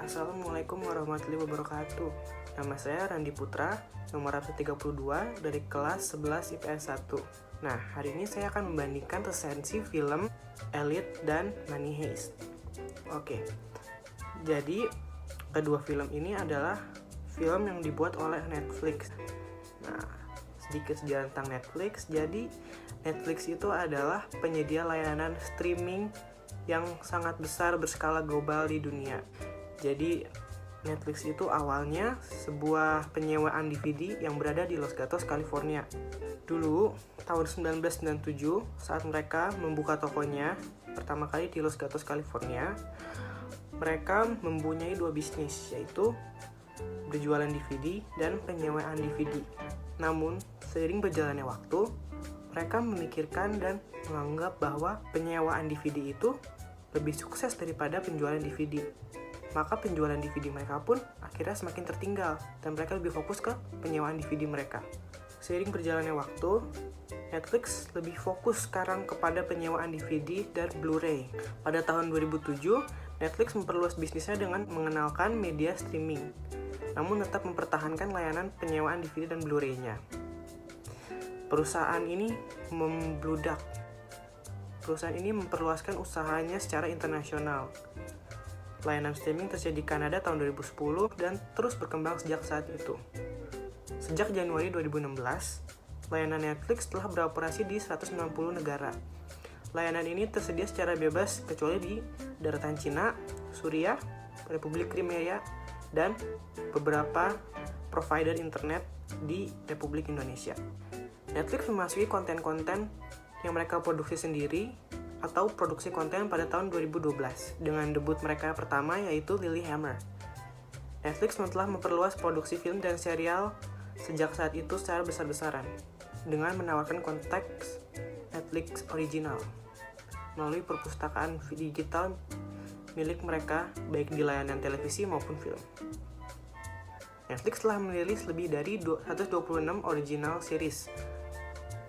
Assalamualaikum warahmatullahi wabarakatuh. Nama saya Randi Putra, nomor absen 32 dari kelas 11 IPS 1. Nah, hari ini saya akan membandingkan resensi film Elite dan Money Heist. Oke, jadi kedua film ini adalah film yang dibuat oleh Netflix. Nah, sedikit sejarah tentang Netflix. Jadi, Netflix itu adalah penyedia layanan streaming yang sangat besar berskala global di dunia. Jadi Netflix itu awalnya sebuah penyewaan DVD yang berada di Los Gatos, California. Dulu, tahun 1997, saat mereka membuka tokonya pertama kali di Los Gatos, California, mereka mempunyai dua bisnis, yaitu berjualan DVD dan penyewaan DVD. Namun, seiring berjalannya waktu, mereka memikirkan dan menganggap bahwa penyewaan DVD itu lebih sukses daripada penjualan DVD. Maka penjualan DVD mereka pun akhirnya semakin tertinggal dan mereka lebih fokus ke penyewaan DVD mereka. Seiring berjalannya waktu, Netflix lebih fokus sekarang kepada penyewaan DVD dan Blu-ray. Pada tahun 2007, Netflix memperluas bisnisnya dengan mengenalkan media streaming, namun tetap mempertahankan layanan penyewaan DVD dan Blu-ray-nya. Perusahaan ini membludak. Perusahaan ini memperluaskan usahanya secara internasional. Layanan streaming tersedia di Kanada tahun 2010 dan terus berkembang sejak saat itu. Sejak Januari 2016, layanan Netflix telah beroperasi di 190 negara. Layanan ini tersedia secara bebas kecuali di daratan Cina, Suriah, Republik Crimea, dan beberapa provider internet di Republik Indonesia. Netflix memasuki konten-konten yang mereka produksi sendiri atau produksi konten pada tahun 2012 dengan debut mereka pertama yaitu Lilyhammer. Netflix telah memperluas produksi film dan serial sejak saat itu secara besar-besaran dengan menawarkan konteks Netflix original melalui perpustakaan digital milik mereka baik di layanan televisi maupun film. Netflix telah merilis lebih dari 126 original series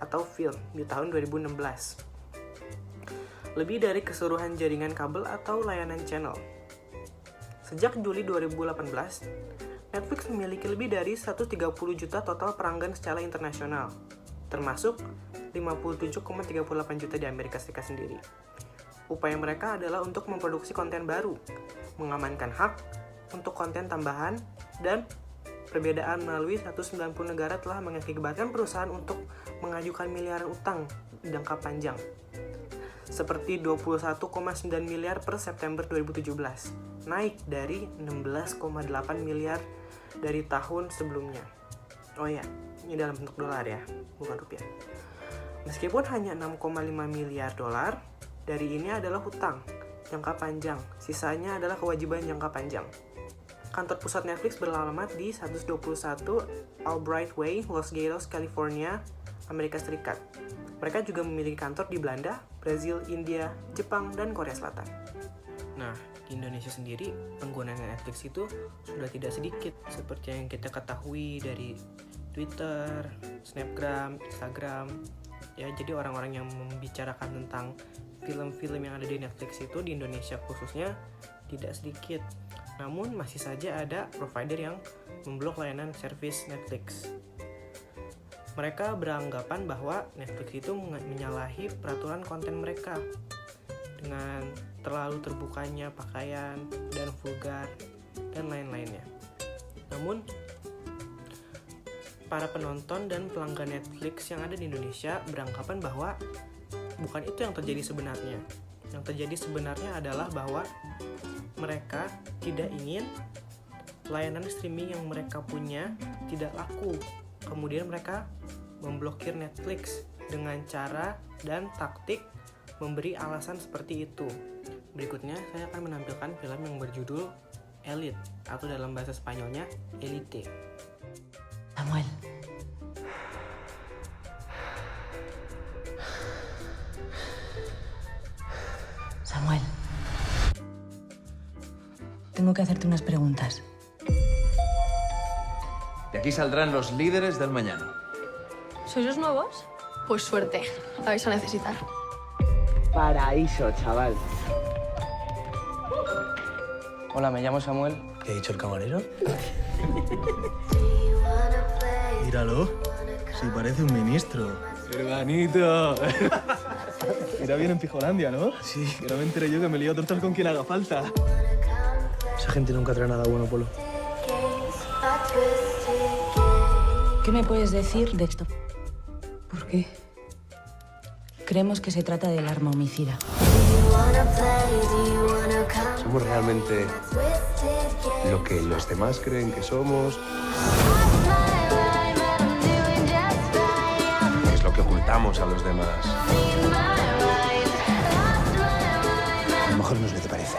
atau film di tahun 2016. Lebih dari keseluruhan jaringan kabel atau layanan channel. Sejak Juli 2018, Netflix memiliki lebih dari 130 juta total pelanggan secara internasional, termasuk 57,38 juta di Amerika Serikat sendiri. Upaya mereka adalah untuk memproduksi konten baru, mengamankan hak untuk konten tambahan, dan perbedaan melalui 190 negara telah mengakibatkan perusahaan untuk mengajukan miliaran utang jangka panjang, seperti 21,9 miliar per September 2017, naik dari 16,8 miliar dari tahun sebelumnya. Oh ya, ini dalam bentuk dolar ya, bukan rupiah. Meskipun hanya 6,5 miliar dolar, dari ini adalah hutang jangka panjang, sisanya adalah kewajiban jangka panjang. Kantor pusat Netflix beralamat di 121 Albright Way, Los Gatos, California, Amerika Serikat. Mereka juga memiliki kantor di Belanda, Brazil, India, Jepang, dan Korea Selatan. Nah, di Indonesia sendiri, penggunaan Netflix itu sudah tidak sedikit, seperti yang kita ketahui dari Twitter, Snapgram, Instagram. Ya, jadi orang-orang yang membicarakan tentang film-film yang ada di Netflix itu di Indonesia khususnya tidak sedikit. Namun masih saja ada provider yang memblok layanan servis Netflix. Mereka beranggapan bahwa Netflix itu menyalahi peraturan konten mereka dengan terlalu terbukanya pakaian dan vulgar dan lain-lainnya. Namun para penonton dan pelanggan Netflix yang ada di Indonesia beranggapan bahwa bukan itu yang terjadi sebenarnya. Yang terjadi sebenarnya adalah bahwa mereka tidak ingin layanan streaming yang mereka punya tidak laku. Kemudian mereka memblokir Netflix dengan cara dan taktik memberi alasan seperti itu. Berikutnya saya akan menampilkan film yang berjudul Elite atau dalam bahasa Spanyolnya Elite. Samuel. Samuel. Tengo que hacerte unas preguntas. De aquí saldrán los líderes del mañana. ¿Sois los nuevos? Pues suerte, la vais a necesitar. Paraíso, chaval. Hola, me llamo Samuel. ¿Qué ha dicho el camarero? Míralo. Sí, parece un ministro. Hermanito. Irá bien en Pijolandia, ¿no? Sí. Que no me enteré yo que me lío a tortas con quien haga falta. Esa gente nunca trae nada bueno, Polo. ¿Qué me puedes decir de esto? ¿Por qué? Creemos que se trata del arma homicida. ¿Somos realmente lo que los demás creen que somos? ¿Qué es lo que ocultamos a los demás? A lo mejor no es lo que parece.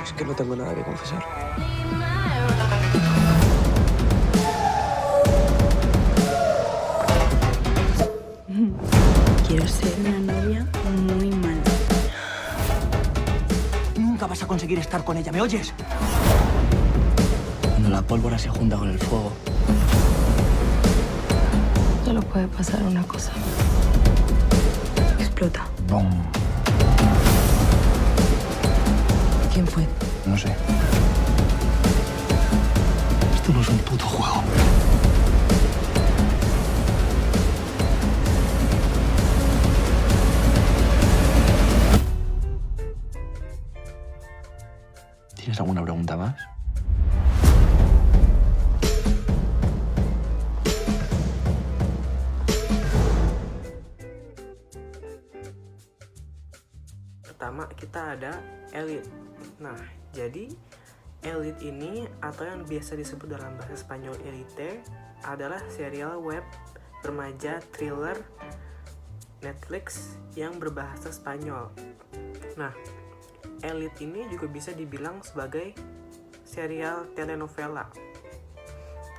Es que no tengo nada que confesar. Quiero ser una novia muy mala. Nunca vas a conseguir estar con ella, ¿me oyes? Cuando la pólvora se junta con el fuego. Solo puede pasar una cosa. Explota. ¡Bum! ¿Quién fue? No sé. Esto no es un puto juego. ¿Tienes alguna pregunta más? Pertama kita ada Elite. Nah, jadi Elite ini atau yang biasa disebut dalam bahasa Spanyol Elite adalah serial web remaja thriller Netflix yang berbahasa Spanyol. Nah, Elite ini juga bisa dibilang sebagai serial telenovela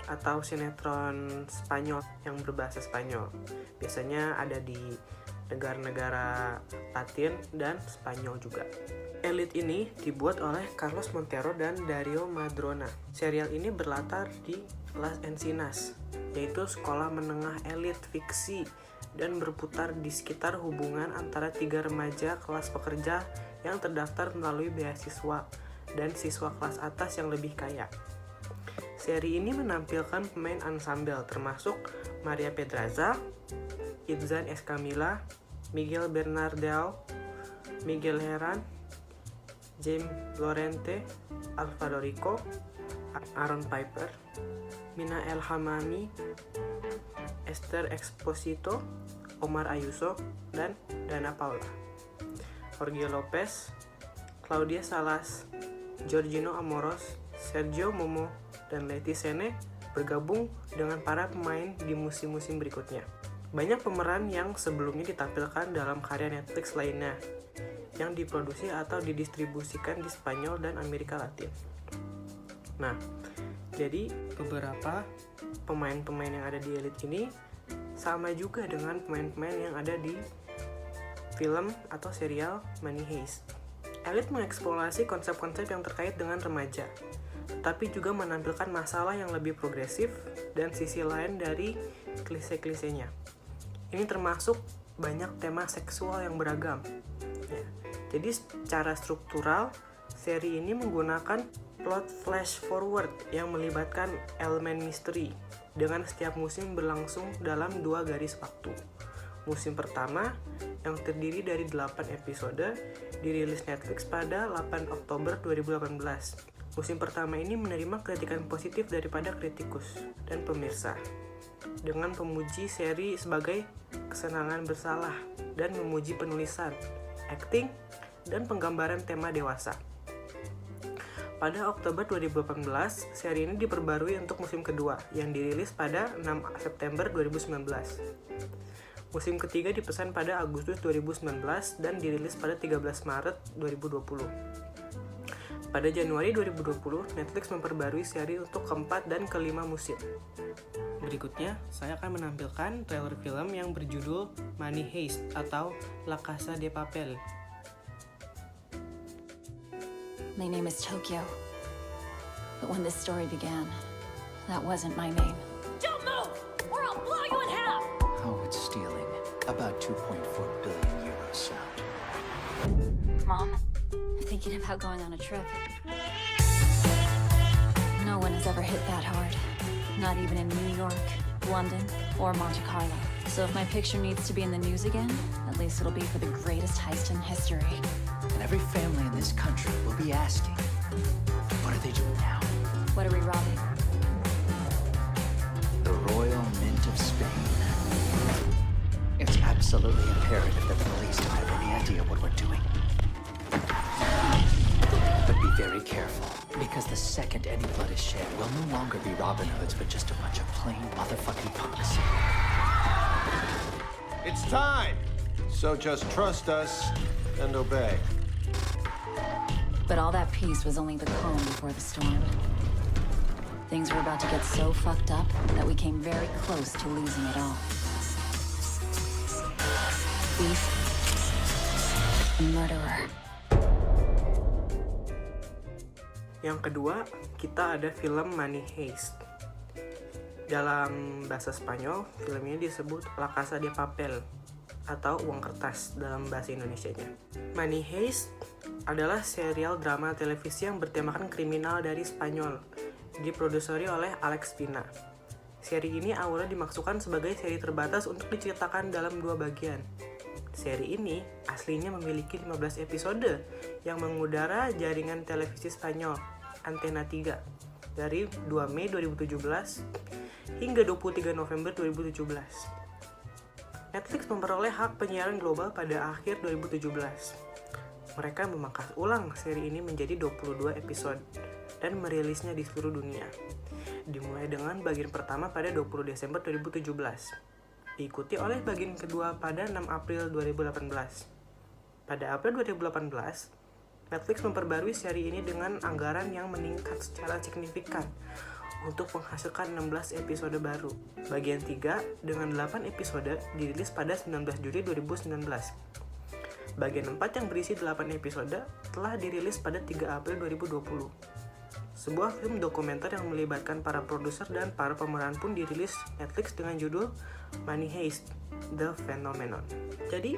atau sinetron Spanyol yang berbahasa Spanyol. Biasanya ada di negara-negara Latin dan Spanyol juga. Elite ini dibuat oleh Carlos Montero dan Dario Madrona. Serial ini berlatar di Las Encinas, yaitu sekolah menengah elit fiksi dan berputar di sekitar hubungan antara 3 remaja kelas pekerja yang terdaftar melalui beasiswa dan siswa kelas atas yang lebih kaya. Seri ini menampilkan pemain ansambel termasuk Maria Pedraza, Itzan Escamilla, Miguel Bernardeo, Miguel Herran, James Lorente, Alvaro Rico, Aaron Piper, Mina El Hamami, Esther Exposito, Omar Ayuso, dan Dana Paula. Jorge Lopez, Claudia Salas, Giorgino Amoros, Sergio Momo, dan Leti Sene bergabung dengan para pemain di musim-musim berikutnya. Banyak pemeran yang sebelumnya ditampilkan dalam karya Netflix lainnya yang diproduksi atau didistribusikan di Spanyol dan Amerika Latin. Nah, jadi beberapa pemain-pemain yang ada di Elite ini sama juga dengan pemain-pemain yang ada di film atau serial Money Heist. Elite mengeksplorasi konsep-konsep yang terkait dengan remaja, tetapi juga menampilkan masalah yang lebih progresif dan sisi lain dari klise-klisenya. Ini termasuk banyak tema seksual yang beragam. Ya. Jadi secara struktural, seri ini menggunakan plot flash forward yang melibatkan elemen misteri dengan setiap musim berlangsung dalam 2 garis waktu. Musim pertama yang terdiri dari 8 episode dirilis Netflix pada 8 Oktober 2018. Musim pertama ini menerima kritikan positif daripada kritikus dan pemirsa dengan pemuji seri sebagai kesenangan bersalah dan memuji penulisan, akting, dan penggambaran tema dewasa. Pada Oktober 2018, seri ini diperbarui untuk musim kedua yang dirilis pada 6 September 2019. Musim ketiga dipesan pada Agustus 2019 dan dirilis pada 13 Maret 2020. Pada Januari 2020, Netflix memperbarui seri untuk keempat dan kelima musim. Berikutnya, saya akan menampilkan trailer film yang berjudul Money Heist atau La Casa de Papel. My name is Tokyo. But when this story began, that wasn't my name. Don't move, or I'll blow you in half! Howard's stealing about 2.4 billion euros sound. Mom, I'm thinking about going on a trip. Not even in New York, London, or Monte Carlo. So if my picture needs to be in the news again, at least it'll be for the greatest heist in history. And every family in this country will be asking, what are they doing now? What are we robbing? The Royal Mint of Spain. It's absolutely imperative that the police don't have any idea what we're doing. But be very careful, because the second any blood is shed, we'll no longer be Robin Hoods, but just a bunch of plain motherfucking punks. It's time! So just trust us and obey. But all that peace was only the calm before the storm. Things were about to get so fucked up that we came very close to losing it all. Thief and murderer. Yang kedua, kita ada film Money Heist. Dalam bahasa Spanyol, film ini disebut La Casa de Papel atau Uang Kertas dalam bahasa Indonesianya. Money Heist adalah serial drama televisi yang bertemakan kriminal dari Spanyol, diproduseri oleh Alex Pina. Seri ini awalnya dimaksudkan sebagai seri terbatas untuk diceritakan dalam 2 bagian. Seri ini aslinya memiliki 15 episode yang mengudara jaringan televisi Spanyol Antena 3 dari 2 Mei 2017 hingga 23 November 2017. Netflix memperoleh hak penyiaran global pada akhir 2017. Mereka memangkas ulang seri ini menjadi 22 episode dan merilisnya di seluruh dunia. Dimulai dengan bagian pertama pada 20 Desember 2017, diikuti oleh bagian kedua pada 6 April 2018. Pada April 2018, Netflix memperbarui seri ini dengan anggaran yang meningkat secara signifikan untuk menghasilkan 16 episode baru. Bagian 3 dengan 8 episode dirilis pada 19 Juli 2019. Bagian 4 yang berisi 8 episode telah dirilis pada 3 April 2020. Sebuah film dokumenter yang melibatkan para produser dan para pemeran pun dirilis Netflix dengan judul Money Heist: The Phenomenon. Jadi,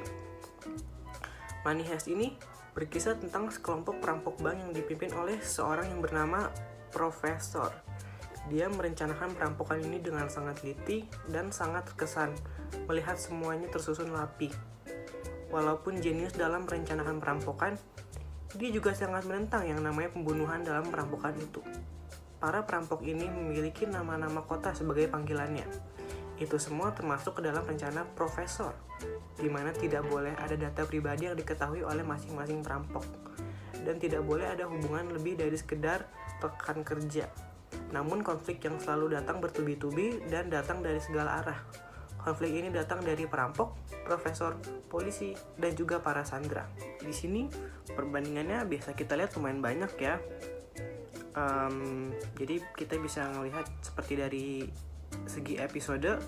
Money Heist ini berkisah tentang sekelompok perampok bank yang dipimpin oleh seorang yang bernama Profesor. Dia merencanakan perampokan ini dengan sangat teliti dan sangat terkesan melihat semuanya tersusun rapi. Walaupun jenius dalam merencanakan perampokan, dia juga sangat menentang yang namanya pembunuhan dalam perampokan itu. Para perampok ini memiliki nama-nama kota sebagai panggilannya. Itu semua termasuk ke dalam rencana Profesor, di mana tidak boleh ada data pribadi yang diketahui oleh masing-masing perampok, dan tidak boleh ada hubungan lebih dari sekedar rekan kerja. Namun konflik yang selalu datang bertubi-tubi dan datang dari segala arah. Konflik ini datang dari perampok, profesor, polisi, dan juga para sandera. Di sini perbandingannya biasa kita lihat lumayan banyak ya. Jadi kita bisa melihat seperti dari segi episode,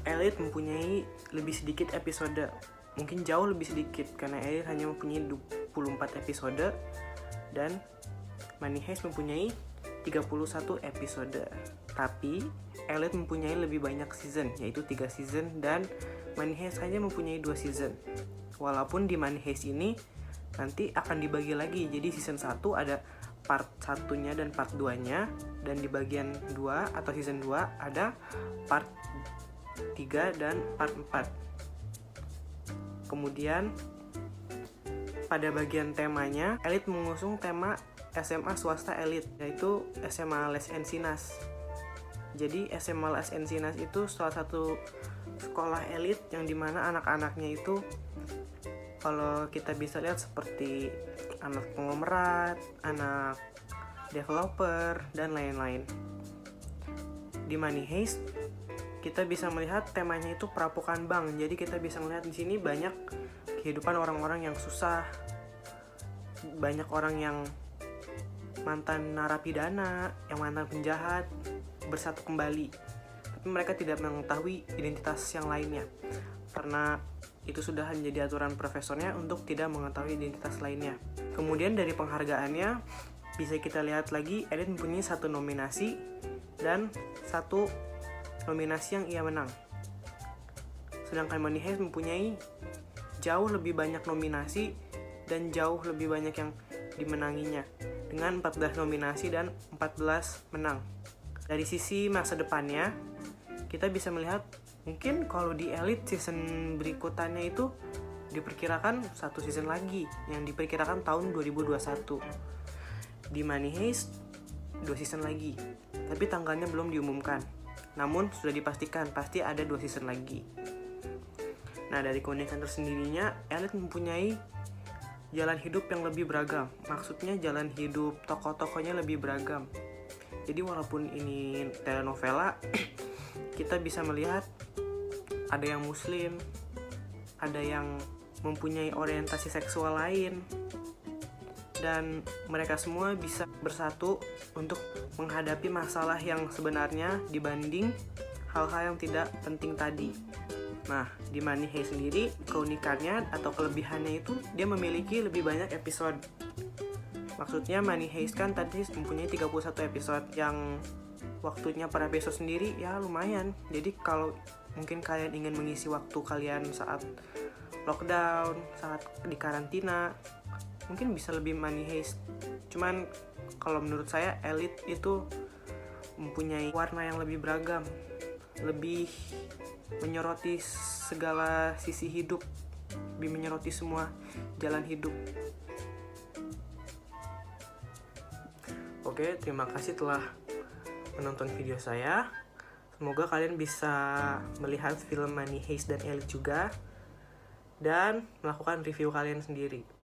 Elite mempunyai lebih sedikit episode, mungkin jauh lebih sedikit karena Elite hanya mempunyai 24 episode dan Money Heist mempunyai 31 episode. Tapi Elite mempunyai lebih banyak season, yaitu 3 season, dan Money Heist hanya mempunyai 2 season. Walaupun di Money Heist ini nanti akan dibagi lagi, jadi season 1 ada part 1-nya dan part 2-nya, dan di bagian 2 atau season 2 ada part 3 dan part 4. Kemudian pada bagian temanya, Elite mengusung tema SMA swasta Elite, yaitu SMA Les Encinas. Jadi SMA Les Encinas itu salah satu sekolah elit yang dimana anak-anaknya itu kalau kita bisa lihat seperti anak konglomerat, anak developer, dan lain-lain. Di Money Heist kita bisa melihat temanya itu perampokan bank. Jadi kita bisa melihat di sini banyak kehidupan orang-orang yang susah, banyak orang yang mantan narapidana, yang mantan penjahat bersatu kembali, tapi mereka tidak mengetahui identitas yang lainnya karena itu sudah menjadi aturan profesornya untuk tidak mengetahui identitas lainnya. Kemudian dari penghargaannya bisa kita lihat lagi, Elite mempunyai 1 nominasi dan 1 nominasi yang ia menang, sedangkan Money Heist mempunyai jauh lebih banyak nominasi dan jauh lebih banyak yang dimenanginya dengan 14 nominasi dan 14 menang. Dari sisi masa depannya, kita bisa melihat mungkin kalau di Elite season berikutannya itu diperkirakan 1 season lagi yang diperkirakan tahun 2021. Di Money Heist 2 season lagi, tapi tanggalnya belum diumumkan. Namun sudah dipastikan pasti ada 2 season lagi. Nah, dari keunikan tersendirinya, Elite mempunyai jalan hidup yang lebih beragam. Maksudnya jalan hidup tokoh-tokohnya lebih beragam. Jadi walaupun ini telenovela, kita bisa melihat ada yang muslim, ada yang mempunyai orientasi seksual lain, dan mereka semua bisa bersatu untuk menghadapi masalah yang sebenarnya dibanding hal-hal yang tidak penting tadi. Nah, di Money Heist sendiri, keunikannya atau kelebihannya itu dia memiliki lebih banyak episode. Maksudnya Money Heist kan tadi mempunyai 31 episode, yang waktunya per episode sendiri ya lumayan. Jadi kalau mungkin kalian ingin mengisi waktu kalian saat lockdown, saat di karantina, mungkin bisa lebih Money Heist. Cuman kalau menurut saya Elite itu mempunyai warna yang lebih beragam, lebih menyoroti segala sisi hidup, lebih menyoroti semua jalan hidup. Oke, terima kasih telah menonton video saya. Semoga kalian bisa melihat film Money Heist dan Elite juga, dan melakukan review kalian sendiri.